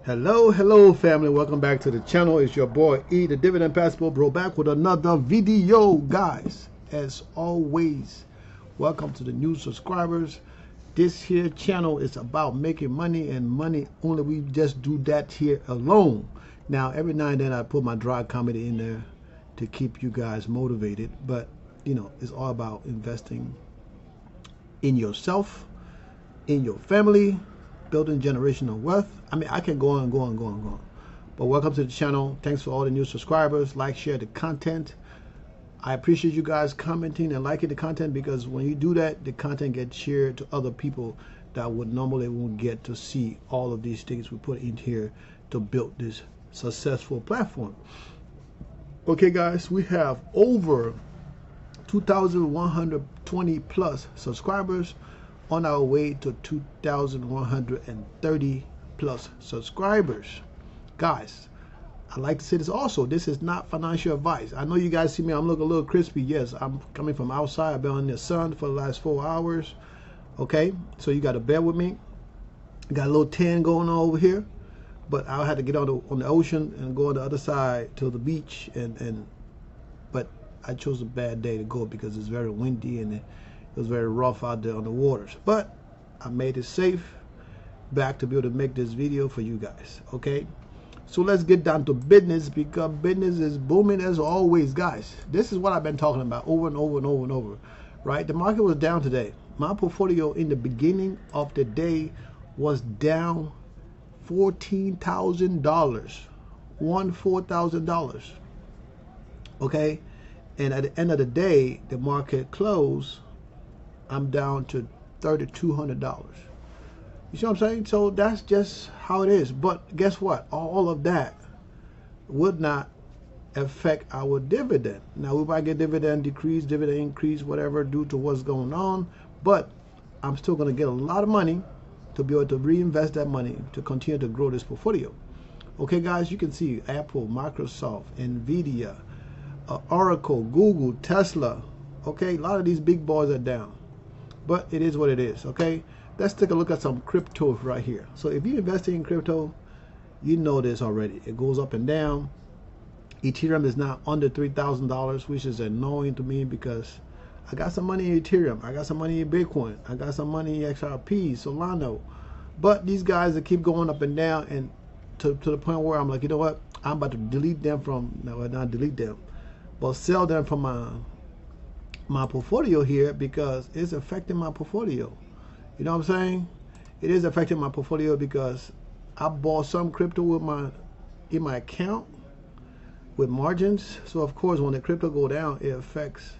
Hello family, welcome back to the channel. It's your boy E, the Dividend Passport Bro, back with another video, guys. As always, welcome to the new subscribers. This here channel is about making money, and money only. We just do that here alone. Now every now and then I put my dry comedy in there to keep you guys motivated, but you know, it's all about investing in yourself, in your family, building generational wealth. I mean, I can go on and go on and go on and go on. But welcome to the channel. Thanks for all the new subscribers. Like, share the content. I appreciate you guys commenting and liking the content, because when you do that, the content gets shared to other people that would normally won't get to see all of these things we put in here to build this successful platform. Okay, guys, we have over 2,120 plus subscribers, on our way to 2,130 plus subscribers. Guys, I like to say this also, this is not financial advice. I know you guys see me, I'm looking a little crispy. Yes, I'm coming from outside. I've been in the sun for the last 4 hours. Okay, so you got to bear with me. Got a little tan going on over here, but I'll have to get on the ocean and go on the other side to the beach. But I chose a bad day to go because it's very windy and it was very rough out there on the waters, but I made it safe back to be able to make this video for you guys. Okay, so let's get down to business, because business is booming as always, guys. This is what I've been talking about over and over and over and over, right? The market was down today. My portfolio in the beginning of the day was down $14,000, $14,000. Okay, and at the end of the day, the market closed, I'm down to $3,200. You see what I'm saying? So that's just how it is. But guess what? All of that would not affect our dividend. Now we might get dividend decrease, dividend increase, whatever, due to what's going on. But I'm still going to get a lot of money to be able to reinvest that money to continue to grow this portfolio. Okay, guys, you can see Apple, Microsoft, Nvidia, Oracle, Google, Tesla. Okay, a lot of these big boys are down. But it is what it is. Okay, let's take a look at some crypto right here. So if you're investing in crypto, you know this already. It goes up and down. Ethereum is now under $3,000, which is annoying to me, because I got some money in Ethereum, I got some money in Bitcoin, I got some money in XRP, Solana. But these guys that keep going up and down, and to the point where I'm like, you know what? I'm about to delete them from, no, not delete them, but sell them from my portfolio here, because it's affecting my portfolio. You know what I'm saying? It is affecting my portfolio because I bought some crypto with in my account with margins. So of course, when the crypto go down, it affects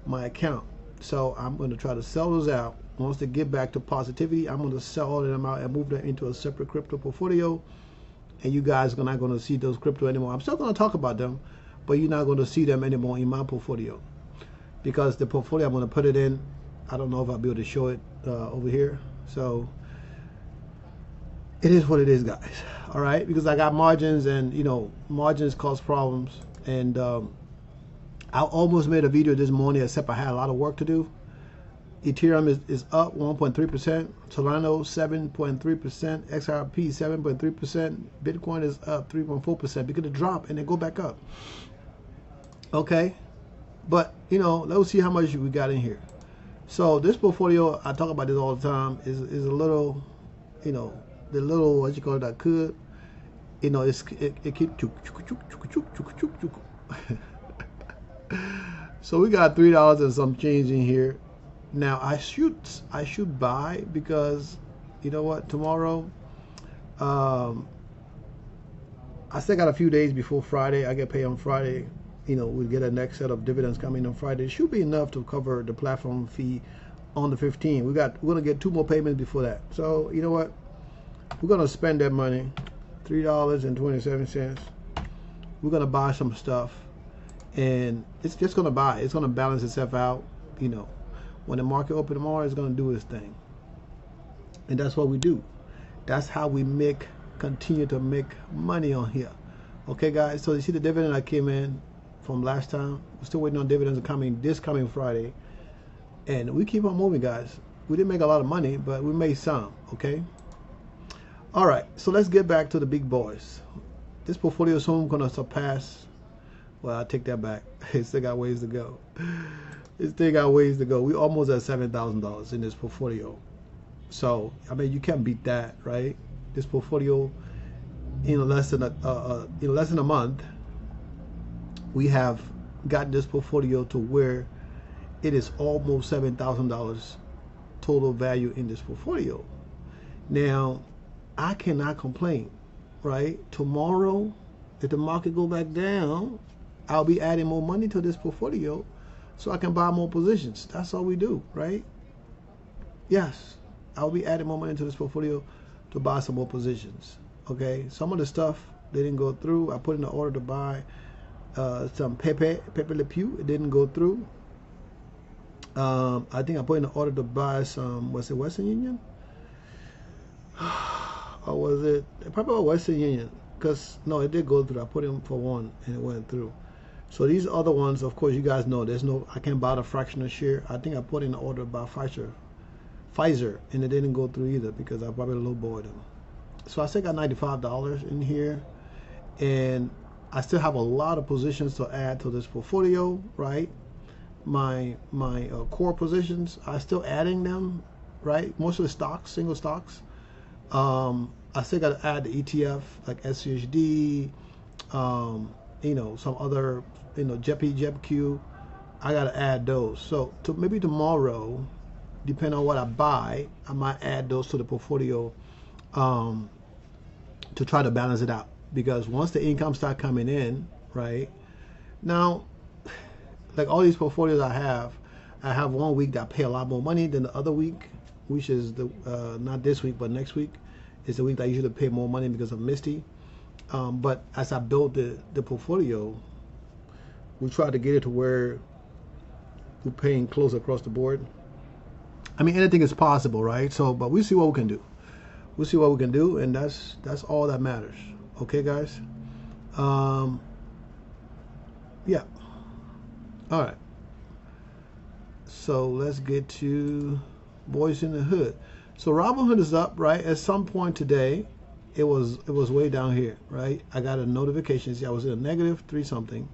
my account. So I'm going to try to sell those out. Once they get back to positivity, I'm going to sell all of them out and move them into a separate crypto portfolio. And you guys are not going to see those crypto anymore. I'm still going to talk about them, but you're not going to see them anymore in my portfolio. Because the portfolio I'm going to put it in, I don't know if I'll be able to show it over here. So it is what it is, guys. All right, because I got margins, and you know, margins cause problems. And I almost made a video this morning, except I had a lot of work to do. Ethereum is up 1.3%, Solana 7.3%, XRP 7.3%, Bitcoin is up 3.4% because it dropped and then go back up. Okay. But, you know, let's see how much we got in here. So this portfolio, I talk about this all the time, is a little, you know, the little, what you call it, I could, you know, it keep so we got $3 and some change in here. Now I should buy, because you know what, tomorrow, I still got a few days before Friday. I get paid on Friday. You know, we'll get a next set of dividends coming on Friday. It should be enough to cover the platform fee on the 15th. We're gonna get 2 more payments before that. So you know what? We're gonna spend that money, $3.27. We're gonna buy some stuff, and it's just gonna buy. It's gonna balance itself out. You know, when the market open tomorrow, it's gonna do its thing, and that's what we do. That's how we continue to make money on here. Okay, guys. So you see the dividend I came in from last time. We're still waiting on dividends coming this coming Friday, and we keep on moving, guys. We didn't make a lot of money, but we made some. Okay, All right, so let's get back to the big boys. This portfolio is soon gonna surpass. Well, I take that back. It still got ways to go. It still got ways to go. We almost at $7,000 in this portfolio. So I mean, you can't beat that, right? This portfolio, in less than a month, we have gotten this portfolio to where it is almost $7,000 total value in this portfolio. Now, I cannot complain, right? Tomorrow, if the market go back down, I'll be adding more money to this portfolio so I can buy more positions. That's all we do, right? Yes, I'll be adding more money to this portfolio to buy some more positions. Okay, some of the stuff they didn't go through. I put in the order to buy some Pepe Le Pew. It didn't go through. I think I put in the order to buy some, was it Western Union? Or was it probably Western Union? Because no, it did go through. I put in for one and it went through. So these other ones, of course, you guys know there's no, I can't buy the fractional share. I think I put in the order to buy Pfizer, and it didn't go through either because I probably lowballed them. So I still got $95 in here, and I still have a lot of positions to add to this portfolio, right? My core positions, I still adding them, right? Most of the stocks, single stocks. I still got to add the ETF like SCHD, some other, JEPQ. I got to add those. So maybe tomorrow, depending on what I buy, I might add those to the portfolio to try to balance it out. Because once the income start coming in, right? Now, like all these portfolios I have one week that I pay a lot more money than the other week, which is the not this week, but next week is the week that I usually pay more money because of Misty. But as I build the portfolio, we try to get it to where we're paying close across the board. I mean, anything is possible, right? So, but we see what we can do. We'll see what we can do, and that's all that matters. Okay, guys? Yeah. All right. So let's get to Boys in the Hood. So Robinhood is up, right? At some point today, it was way down here, right? I got a notification. See, I was in a negative 3 something,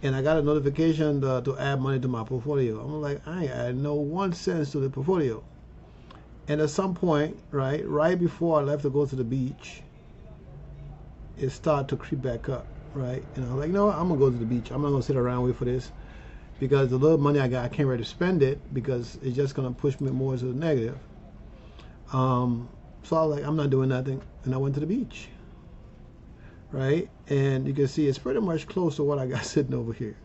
and I got a notification to add money to my portfolio. I'm like, I ain't adding no 1 cent to the portfolio. And at some point, right before I left to go to the beach, it started to creep back up, right? And I was like, no, I'm gonna go to the beach. I'm not gonna sit around and wait for this, because the little money I got, I can't ready to spend it because it's just gonna push me more into the negative. So I was like, I'm not doing nothing, and I went to the beach, right? And you can see it's pretty much close to what I got sitting over here,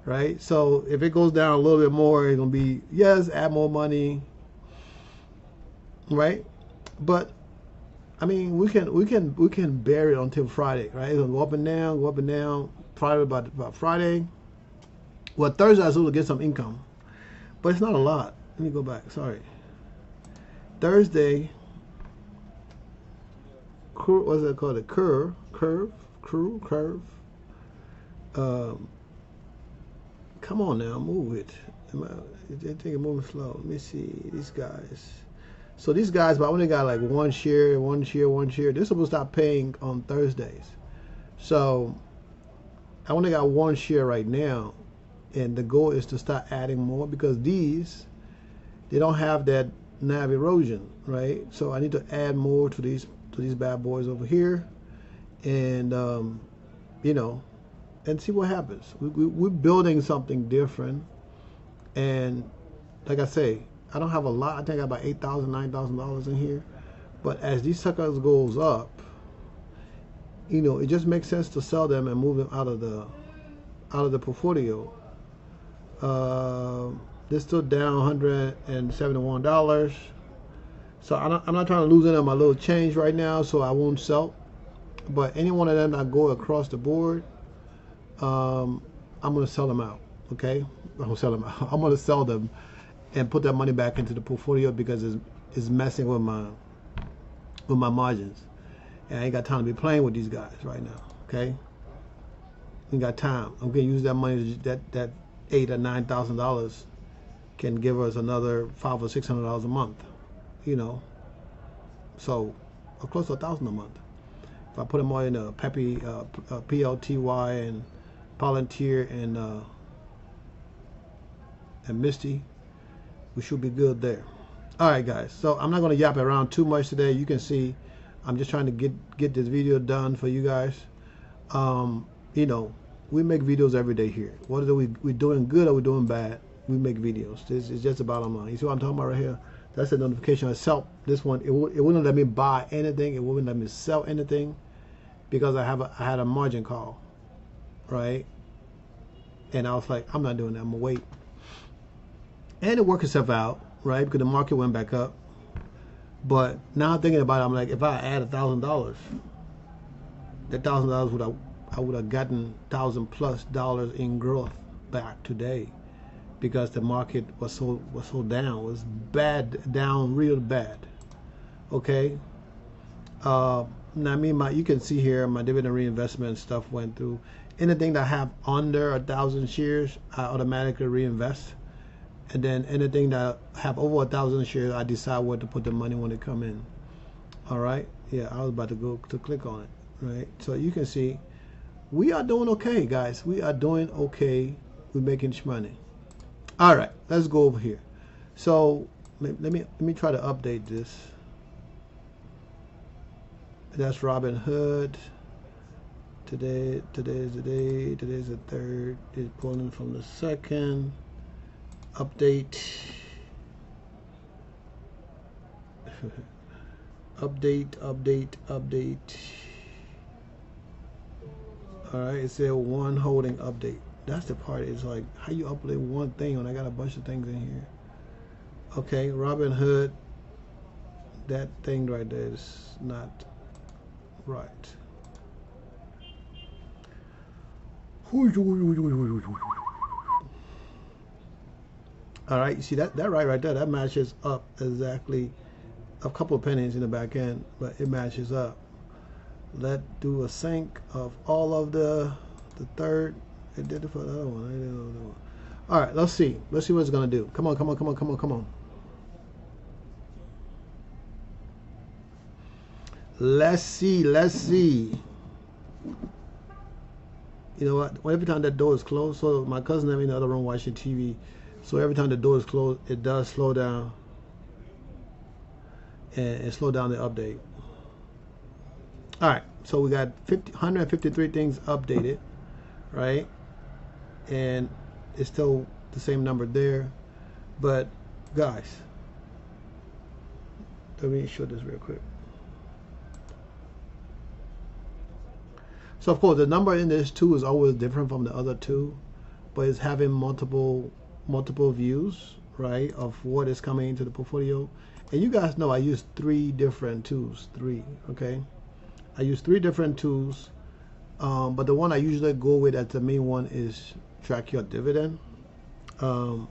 right? So if it goes down a little bit more, it's gonna be, yes, add more money, right? But I mean, we can bear it until Friday, right? It'll go up and down, Probably about Friday. Well, Thursday I was able to get some income, but it's not a lot. Let me go back. Sorry. Thursday, what's it called? A curve. Come on now, move it. I think it's moving slow. Let me see these guys. So these guys, but I only got like one share. They're supposed to stop paying on Thursdays. So I only got 1 share right now, and the goal is to start adding more because they don't have that NAV erosion, right? So I need to add more to these bad boys over here, and and see what happens. We're building something different, and like I say, I don't have a lot. I think I got about $8,000, $9,000 in here. But as these suckers goes up, it just makes sense to sell them and move them out of the portfolio. They're still down $171. So I'm not trying to lose any of my little change right now, so I won't sell. But any one of them that go across the board, I'm going to sell them out. Okay, I'm going to sell them out. I'm going to sell them and put that money back into the portfolio because it's messing with my margins, and I ain't got time to be playing with these guys right now. Okay, ain't got time. I'm gonna use that money. That $8,000 or $9,000 can give us another $500 or $600 a month. So or close to $1,000 a month. If I put them all in Peppy, PLTY, and Palantir, and Misty, we should be good there. All right, guys. So I'm not going to yap around too much today. You can see I'm just trying to get this video done for you guys. You know, we make videos every day here. Whether we doing good or we doing bad, we make videos. This is just the bottom line. You see what I'm talking about right here? That's the notification itself. This one, it wouldn't let me buy anything. It wouldn't let me sell anything because I had a margin call, right? And I was like, I'm not doing that. I'm gonna wait. And it worked itself out, right? Because the market went back up. But now thinking about it, I'm like, if I add $1,000, that $1,000 I would have gotten $1,000+ in growth back today, because the market was so down. It was bad, down real bad. Okay. Now you can see here my dividend reinvestment stuff went through. Anything that I have under 1,000 shares, I automatically reinvest. And then anything that I have over 1,000 shares, I decide where to put the money when it come in. All right. Yeah, I was about to go to click on it. Right. So you can see we are doing okay, guys. We are doing okay. We're making money. All right. Let's go over here. So let me try to update this. That's Robinhood. Today's the day. Today's the 3rd. It's pulling from the 2nd. Update. Update. All right, it said one holding update. That's the part. It's like, how you upload one thing when I got a bunch of things in here? Okay, Robinhood. That thing right there is not right. All right, you see that right there, that matches up exactly a couple of pennies in the back end, but it matches up. Let's do a sync of all of the 3rd. It did it for the other one. I didn't know the one. All right, let's see what it's gonna do. Come on. Let's see. You know what? Every time that door is closed, so my cousin and me in the other room watching TV. So every time the door is closed, it does slow down and slow down the update. All right, so we got 153 things updated, right? And it's still the same number there. But guys, let me show this real quick. So of course, the number in this 2 is always different from the other 2, but it's having multiple views, right, of what is coming into the portfolio. And you guys know I use 3 different tools. Okay, I use 3 different tools, but the one I usually go with as the main one is track your dividend. I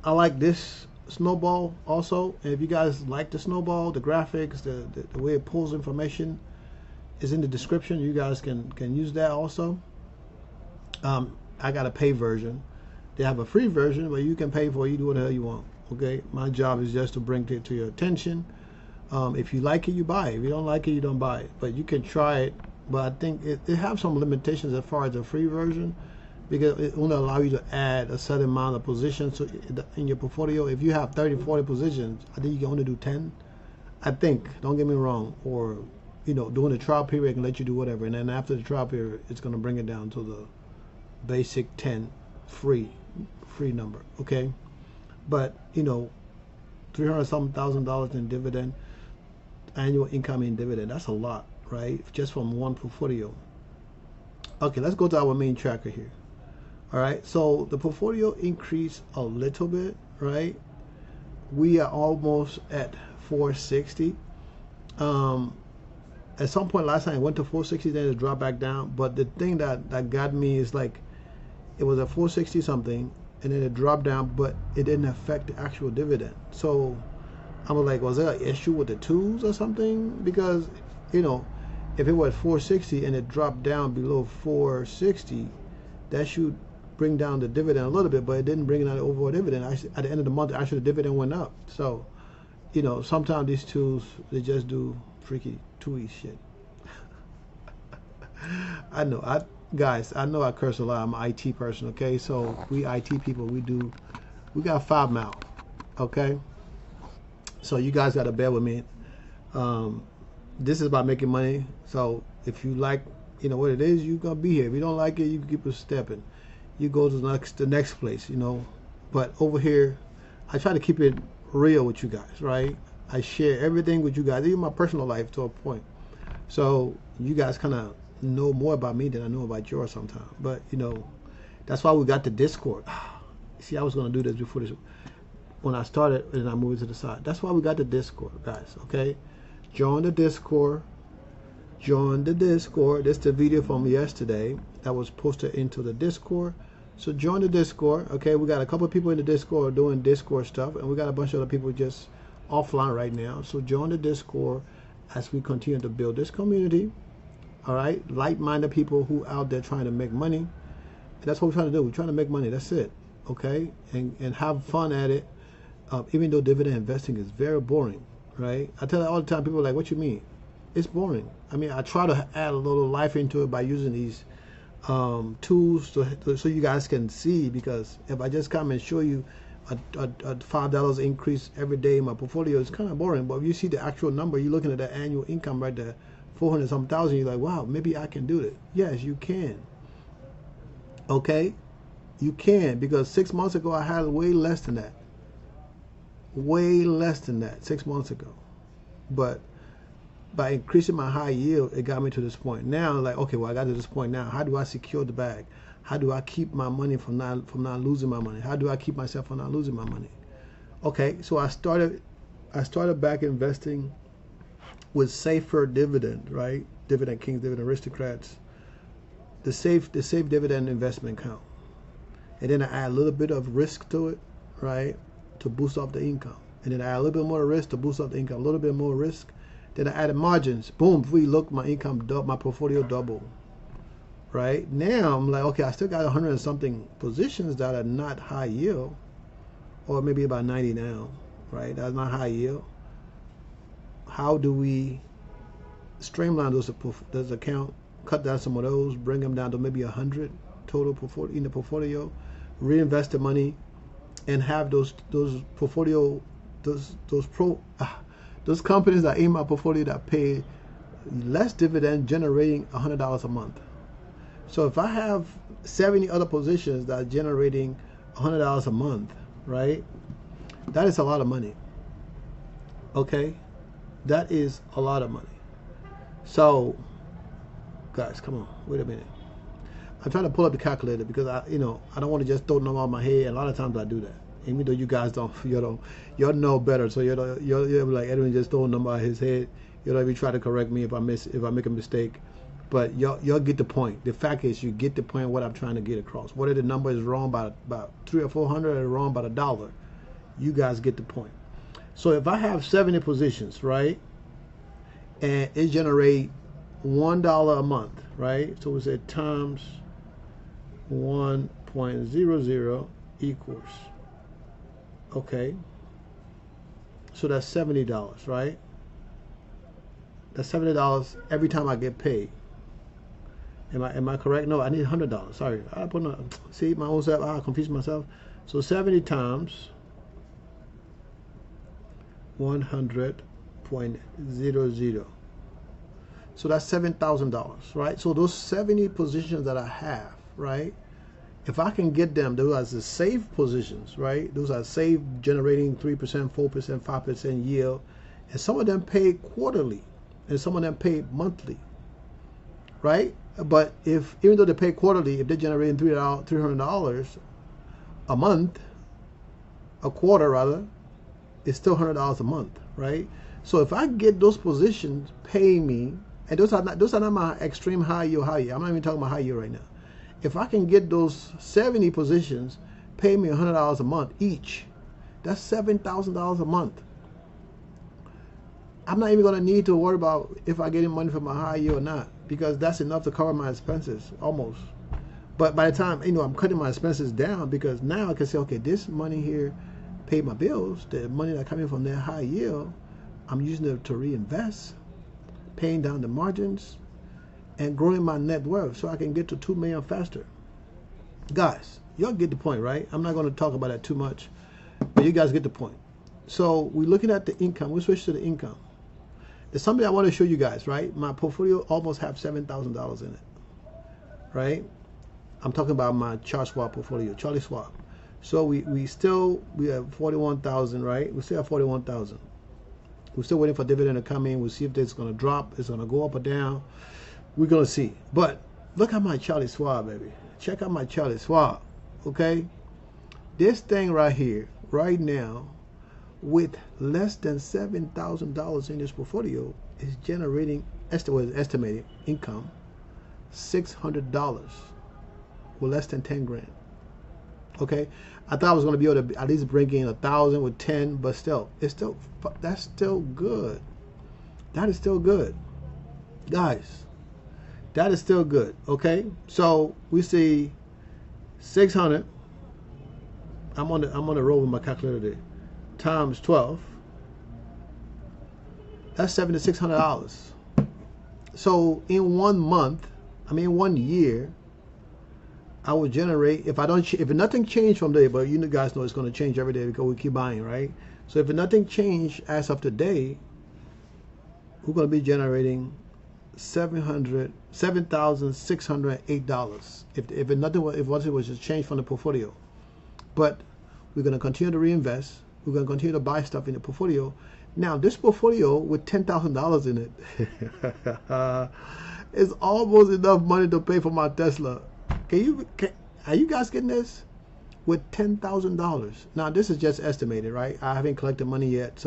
like this snowball also, and if you guys like the snowball, the graphics, the way it pulls information is in the description. You guys can use that also. I got a pay version. They have a free version where you can pay for it. You do whatever you want. Okay, my job is just to bring it to your attention. If you like it, you buy it. If you don't like it, you don't buy it. But you can try it. But I think it have some limitations as far as the free version, because it won't allow you to add a certain amount of positions in your portfolio. If you have 30, 40 positions, I think you can only do 10. I think. Don't get me wrong. Or during the trial period, it can let you do whatever, and then after the trial period, it's going to bring it down to the basic 10 free number. Okay, but $300,000 in dividend, annual income in dividend, that's a lot, right? Just from one portfolio. Okay, let's go to our main tracker here. All right, so the portfolio increased a little bit, right? We are almost at 460. At some point last time it went to 460, then it dropped back down. But the thing that got me is like, it was at 460 something, and then it dropped down, but it didn't affect the actual dividend. So I was like, was there an issue with the tools or something? Because if it was 460 and it dropped down below 460, that should bring down the dividend a little bit, but it didn't bring down the overall dividend. At the end of the month, actually the dividend went up. So sometimes these tools, they just do freaky tooey shit. I know, guys, I know I curse a lot. I'm an IT person, okay? So we IT people, we got foul mouth, okay? So you guys got to bear with me. This is about making money. So if you like, what it is, you're gonna be here. If you don't like it, you can keep it stepping. You go to the next place, But over here, I try to keep it real with you guys, right? I share everything with you guys, even my personal life to a point. So you guys kind of know more about me than I know about yours sometimes. But that's why we got the Discord. See, I was gonna do this before this. When I started, and I moved to the side. That's why we got the Discord, guys. Okay, join the Discord. Join the Discord. This is the video from yesterday that was posted into the Discord. So join the Discord. Okay, we got a couple of people in the Discord doing Discord stuff, and we got a bunch of other people just offline right now. So join the Discord as we continue to build this community. All right, like-minded people who out there trying to make money. And that's what we're trying to do. We're trying to make money. That's it. Okay, and have fun at it. Even though dividend investing is very boring, right? I tell it all the time. People are like, "What you mean?" It's boring. I mean, I try to add a little life into it by using these tools so you guys can see. Because if I just come and show you a $5 increase every day in my portfolio, it's kind of boring. But if you see the actual number, you're looking at the annual income right there, 400-some thousand. You're like, "Wow, maybe I can do it." Yes, you can. Okay, you can, because 6 months ago I had way less than that. Way less than that 6 months ago. But by increasing my high yield, it got me to this point. Now, like, okay, well, I got to this point now. How do I secure the bag? How do I keep my money from not losing my money? How do I keep myself from not losing my money? Okay, so I started back investing with safer dividend, right? Dividend Kings, Dividend Aristocrats. The safe dividend investment account. And then I add a little bit of risk to it, right? To boost up the income. And then I add a little bit more risk to boost up the income. A little bit more risk. Then I added margins. Boom, if we look, my income double, my portfolio double. Right? Now I'm like, okay, I still got 100 and something positions that are not high yield. Or maybe about 90 now. Right? That's not high yield. How do we streamline those account, cut down some of those, bring them down to maybe 100 total in the portfolio, reinvest the money, and have those portfolio those companies that in my portfolio that pay less dividend, generating $100 a month. So if I have 70 other positions that are generating $100 a month, right? That is a lot of money. Okay, that is a lot of money. So, guys, come on, wait a minute. I'm trying to pull up the calculator because I don't want to just throw them on my head. And a lot of times I do that, even though you guys don't, you know better. So you're like, Edwin just throwing them on his head. If you try to correct me if I make a mistake, but y'all get the point. The fact is, you get the point of what I'm trying to get across. Whether the number is wrong by about 300 or 400 or wrong by $1, you guys get the point. So if I have 70 positions, right, and it generate $1 a month, right? So we say times 1.00 equals, okay, so that's $70, right? That's $70 every time I get paid. Am I correct? No, I need $100. Sorry, I put see my own self. I confused myself. So 70 times 100.00. So that's $7,000, right? So those 70 positions that I have, right? If I can get them, those are the safe positions, right? Those are safe, generating 3%, 4%, 5% yield. And some of them pay quarterly, and some of them pay monthly, right? But even though they pay quarterly, if they're generating $300 a month, a quarter rather, it's still $100 a month, right? So if I get those positions paying me, and those are not my extreme high yield. I'm not even talking about high yield right now. If I can get those 70 positions pay me $100 a month each, that's $7,000 a month. I'm not even going to need to worry about if I get any money from my high yield or not, because that's enough to cover my expenses almost. But by the time I'm cutting my expenses down, because now I can say, okay, this money here paid my bills. The money that coming from that high yield, I'm using it to reinvest. paying down the margins, and growing my net worth so I can get to 2 million faster. Guys, y'all get the point, right? I'm not going to talk about that too much, but you guys get the point. So we're looking at the income. We switch to the income. There's something I want to show you guys, right? My portfolio almost have $7,000 in it, right? I'm talking about my Charles Schwab portfolio, Charlie Schwab. So we have 41,000, right? We still have 41,000. We're still waiting for dividend to come in. We'll see if it's going to drop. It's going to go up or down. We're going to see. But look at my Charlie Schwab, baby. Check out my Charlie Schwab, okay? This thing right here, right now, with less than $7,000 in this portfolio, is generating estimated income $600 with less than 10 grand. Okay, I thought I was going to be able to at least bring in 1,000 with 10, but still, that's still good. That is still good, guys. That is still good. Okay, so we see 600. I'm on the roll with my calculator today. Times 12. That's $7,600. So in 1 month, in 1 year, I would generate, if nothing changed from there, but you guys know it's going to change every day because we keep buying, right? So if nothing changed as of today, we're going to be generating $7,608. If it was just changed from the portfolio, but we're going to continue to reinvest. We're going to continue to buy stuff in the portfolio. Now, this portfolio with $10,000 in it is almost enough money to pay for my Tesla. Are you guys getting this? With $10,000. Now, this is just estimated, right? I haven't collected money yet.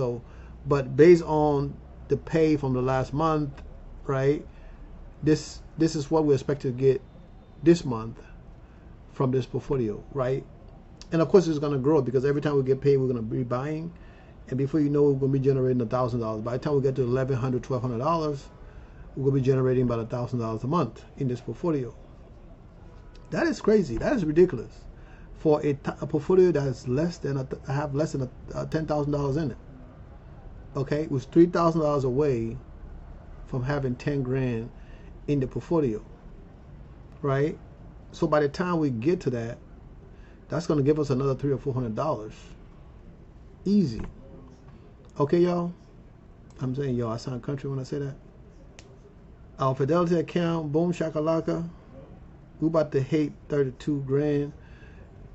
But based on the pay from the last month, right? This is what we expect to get this month from this portfolio, right? And of course, it's going to grow because every time we get paid, we're going to be buying. And before you know, we're going to be generating $1,000. By the time we get to $1,100, $1,200, we're going to be generating about $1,000 a month in this portfolio. That is crazy. That is ridiculous for a portfolio that has less than $10,000 in it. Okay, it was $3,000 away from having 10 grand in the portfolio, right? So by the time we get to that, that's going to give us another $300 or $400. Easy. Okay, y'all? I'm saying, y'all, I sound country when I say that. Our Fidelity account, boom, shakalaka. We about to hit 32 grand.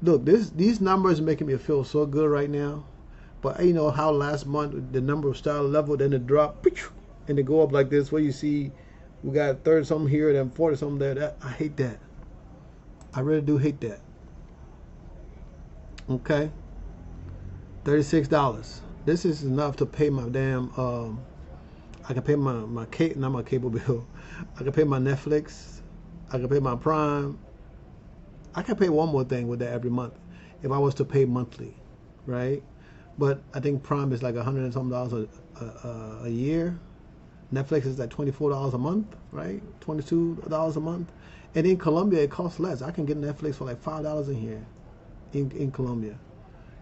Look, these numbers are making me feel so good right now. But you know how last month the number of style level, then it drop, and they go up like this, where you see we got 30 something here, then 40 something there. I hate that. I really do hate that. Okay, $36. This is enough to pay my damn. I can pay my cable bill. I can pay my Netflix. I can pay my Prime. I can pay one more thing with that every month if I was to pay monthly, right? But I think Prime is like $100 and something a year. Netflix is like $24 a month, right? $22 a month. And in Colombia, it costs less. I can get Netflix for like $5 in here, in Colombia,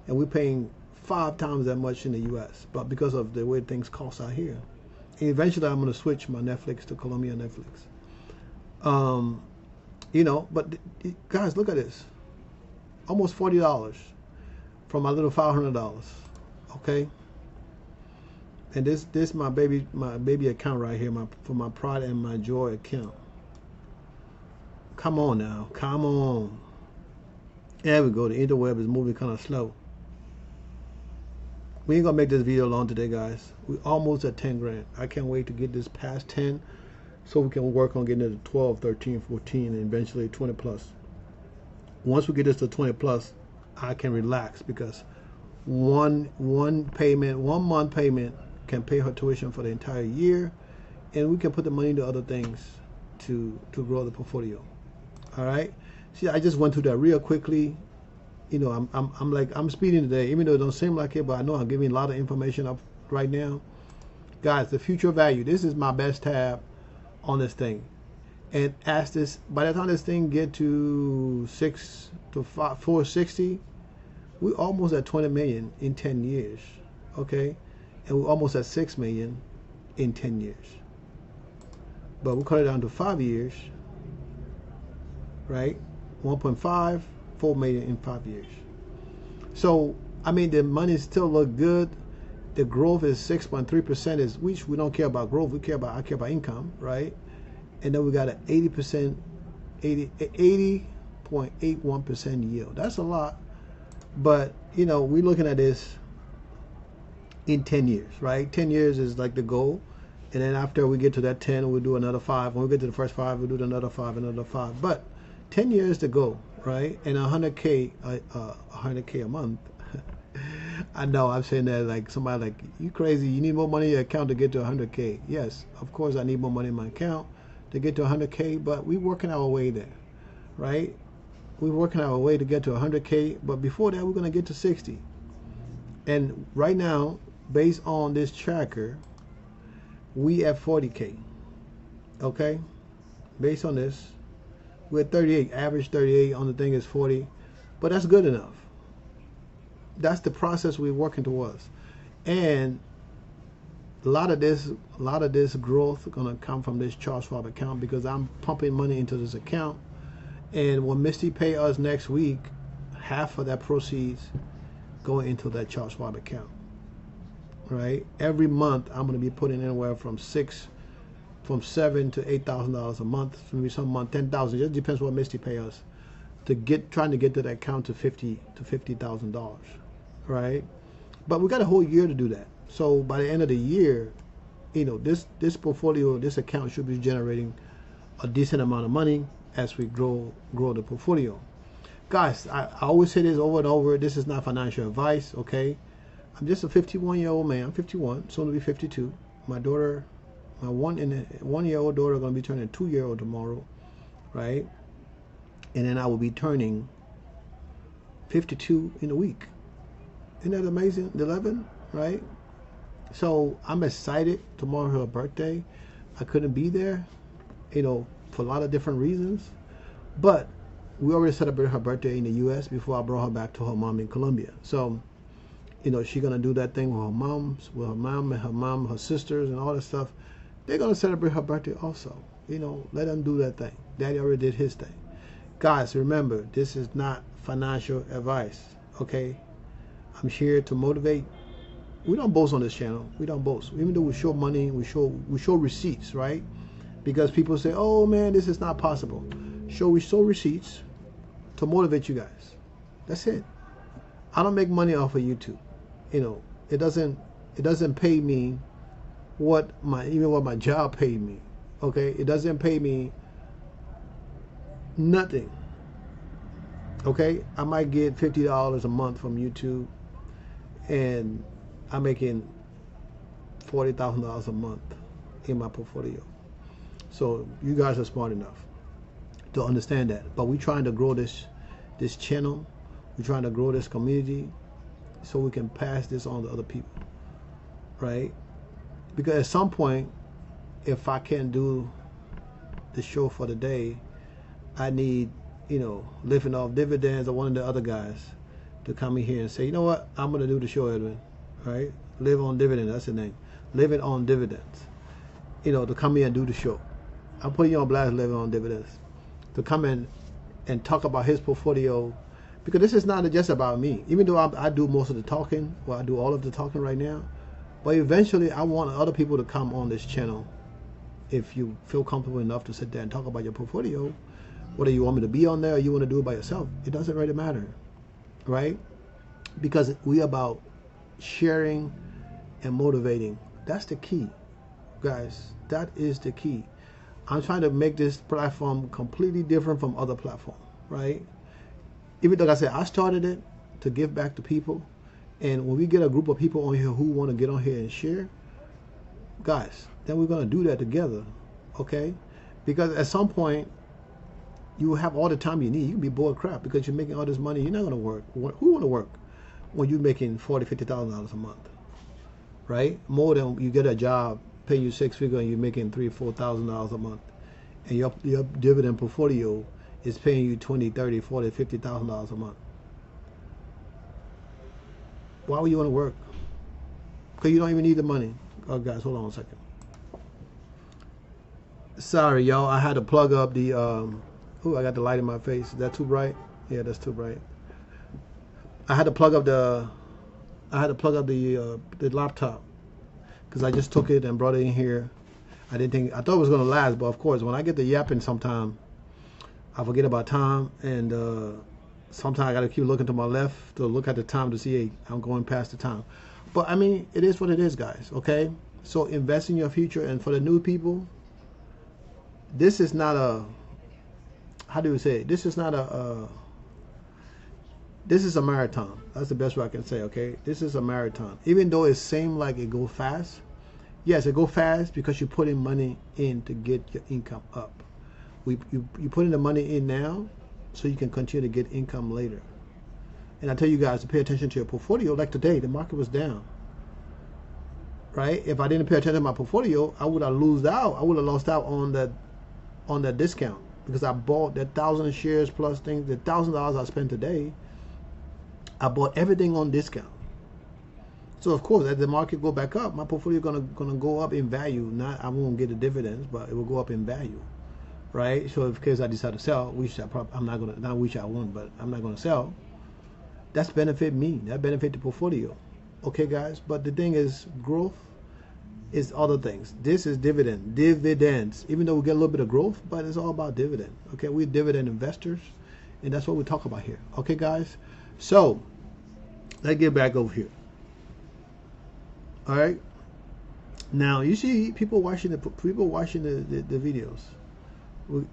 and we're paying 5 times that much in the U.S. But because of the way things cost out here, and eventually I'm going to switch my Netflix to Colombia Netflix. You know, but guys, look at this. Almost $40 from my little $500. Okay. And this my baby account right here, for my Pride and my Joy account. Come on now, come on. There we go. The interweb is moving kind of slow. We ain't gonna make this video long today, guys. We almost at 10 grand. I can't wait to get this past 10, so we can work on getting it to 12, 13, 14, and eventually 20 plus. Once we get this to 20 plus, I can relax because one month payment can pay her tuition for the entire year, and we can put the money into other things to grow the portfolio. All right. See, I just went through that real quickly. You know, I'm speeding today, even though it don't seem like it, but I know I'm giving a lot of information up right now. Guys, the future value. This is my best tab on this thing, and by the time this thing get to 460, we're almost at 20 million in 10 years. Okay, and we're almost at 6 million in 10 years. but we cut it down to 5 years, right? 1.5, 4 million in 5 years. So I mean, the money still look good. The growth is 6.3%, is which we don't care about growth. I care about income, right? And then we got an 80%, 80.81% yield. That's a lot, but you know, we're looking at this in 10 years, right? 10 years is like the goal. And then after we get to that 10, we'll do another 5. When we get to the first 5, we'll do another 5, another 5. But 10 years to go, right? And 100K, 100K a month. I know I'm saying that like somebody like, you crazy, you need more money in your account to get to 100K. Yes, of course I need more money in my account to get to 100K, but we're working our way there, right? We're working our way to get to 100K, but before that we're going to get to 60. And right now, based on this tracker, we at 40K, okay? Based on this, we're at 38, average 38 on the thing is 40, but that's good enough. That's the process we're working towards. And a lot of this growth is gonna come from this Charles Schwab account, because I'm pumping money into this account. And when Misty pay us next week, half of that proceeds going into that Charles Schwab account. Right? Every month I'm gonna be putting anywhere from $7,000 to $8,000 a month. Maybe some month 10,000. Just depends what Misty pay us trying to get to that account to $50,000, right? But we got a whole year to do that. So by the end of the year, you know, this portfolio, this account should be generating a decent amount of money as we grow the portfolio. Guys, I always say this over and over. This is not financial advice, okay? I'm just a 51-year-old man. I'm 51, soon to be 52. My daughter, my 1-year-old daughter, going to be turning 2-year-old tomorrow, right? And then I will be turning 52 in a week. Isn't that amazing? 11, right? So I'm excited. Tomorrow her birthday. I couldn't be there, you know, for a lot of different reasons. But we already celebrated her birthday in the U.S. before I brought her back to her mom in Colombia. So, you know, she's gonna do that thing with her mom and her sisters and all that stuff. They're gonna celebrate her birthday also. You know, let them do that thing. Daddy already did his thing. Guys, remember, this is not financial advice, okay? I'm here to motivate. We don't boast on this channel. We don't boast. Even though we show money, we show receipts, right? Because people say, oh man, this is not possible. We show receipts to motivate you guys. That's it. I don't make money off of YouTube. You know, it doesn't pay me what my job paid me. Okay? It doesn't pay me nothing. Okay? I might get $50 a month from YouTube, and I'm making $40,000 a month in my portfolio. So you guys are smart enough to understand that. But we're trying to grow this channel. We're trying to grow this community so we can pass this on to other people, right? Because at some point, if I can't do the show for the day, I need, you know, living off dividends or one of the other guys to come in here and say, you know what, I'm going to do the show, Edwin, right? Live on dividend, that's the name. Living on dividends. You know, to come in and do the show. I'm putting you on blast, living on dividends. To come in and talk about his portfolio, because this is not just about me. Even though I do most of the talking, well, I do all of the talking right now, but eventually I want other people to come on this channel. If you feel comfortable enough to sit there and talk about your portfolio, whether you want me to be on there or you want to do it by yourself, it doesn't really matter, right? Because we about sharing and motivating. That's the key, guys. That is the key. I'm trying to make this platform completely different from other platforms, right? Even though, like I said, I started it to give back to people. And when we get a group of people on here who want to get on here and share, guys, then we're going to do that together, okay? Because at some point, you will have all the time you need. You can be bored crap because you're making all this money. You're not going to work. Who want to work when you're making $40,000, $50,000 a month, right? More than you get a job paying you 6 figures and you're making $3,000, $4,000 a month, and your dividend portfolio is paying you $20,000, $30,000, $40,000, $50,000 a month. Why would you want to work? Because you don't even need the money. Oh, guys, hold on a second. Sorry, y'all. I had to plug up the. Oh, I got the light in my face. Is that too bright? Yeah, that's too bright. I had to plug up the. I had to plug up the laptop because I just took it and brought it in here. I didn't think. I thought it was gonna last, but of course, when I get the yapping, sometime I forget about time, and sometimes I gotta keep looking to my left to look at the time to see, hey, I'm going past the time. But I mean, it is what it is, guys. Okay. So invest in your future, and for the new people, this is not a. How do you say it? This is not a this is a marathon. That's the best way I can say. Okay, this is a marathon. Even though it seems like it go fast, yes, it go fast because you're putting money in to get your income up. You putting the money in now, so you can continue to get income later. And I tell you guys to pay attention to your portfolio. Like today, the market was down. Right? If I didn't pay attention to my portfolio, I would have lost out. I would have lost out on that discount because I bought that 1,000 shares plus things. The $1,000 I spent today, I bought everything on discount. So of course, as the market go back up, my portfolio gonna go up in value. Not I won't get the dividends, but it will go up in value, right? So if case I decide to sell, which I'm not gonna, not which I won't, but I'm not gonna sell. That's benefit me. That benefit the portfolio. Okay, guys. But the thing is, growth is other things. This is dividends. Even though we get a little bit of growth, but it's all about dividend. Okay, we're dividend investors, and that's what we talk about here. Okay, guys. So let's get back over here. All right. Now you see people watching the videos.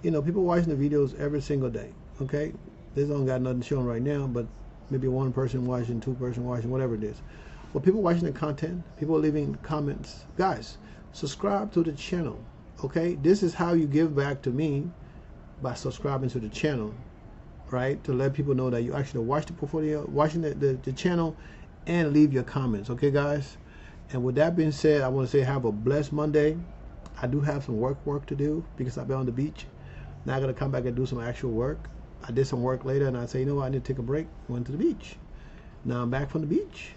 People watching the videos every single day. Okay, this don't got nothing showing right now, but maybe one person watching, two person watching, whatever it is. But people watching the content, people leaving comments. Guys, subscribe to the channel. Okay, this is how you give back to me, by subscribing to the channel, right? To let people know that you actually watch the portfolio, watching the channel, and leave your comments. Okay, guys. And with that being said, I want to say have a blessed Monday. I do have some work to do because I've been on the beach. Now I got to come back and do some actual work. I did some work later, and I say, you know what, I need to take a break. Went to the beach. Now I'm back from the beach.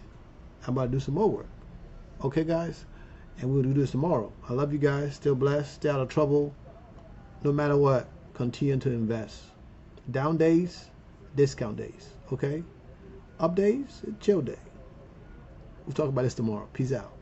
I'm about to do some more work. Okay, guys? And we'll do this tomorrow. I love you guys. Still blessed. Stay out of trouble. No matter what, continue to invest. Down days, discount days. Okay? Up days, chill day. We'll talk about this tomorrow. Peace out.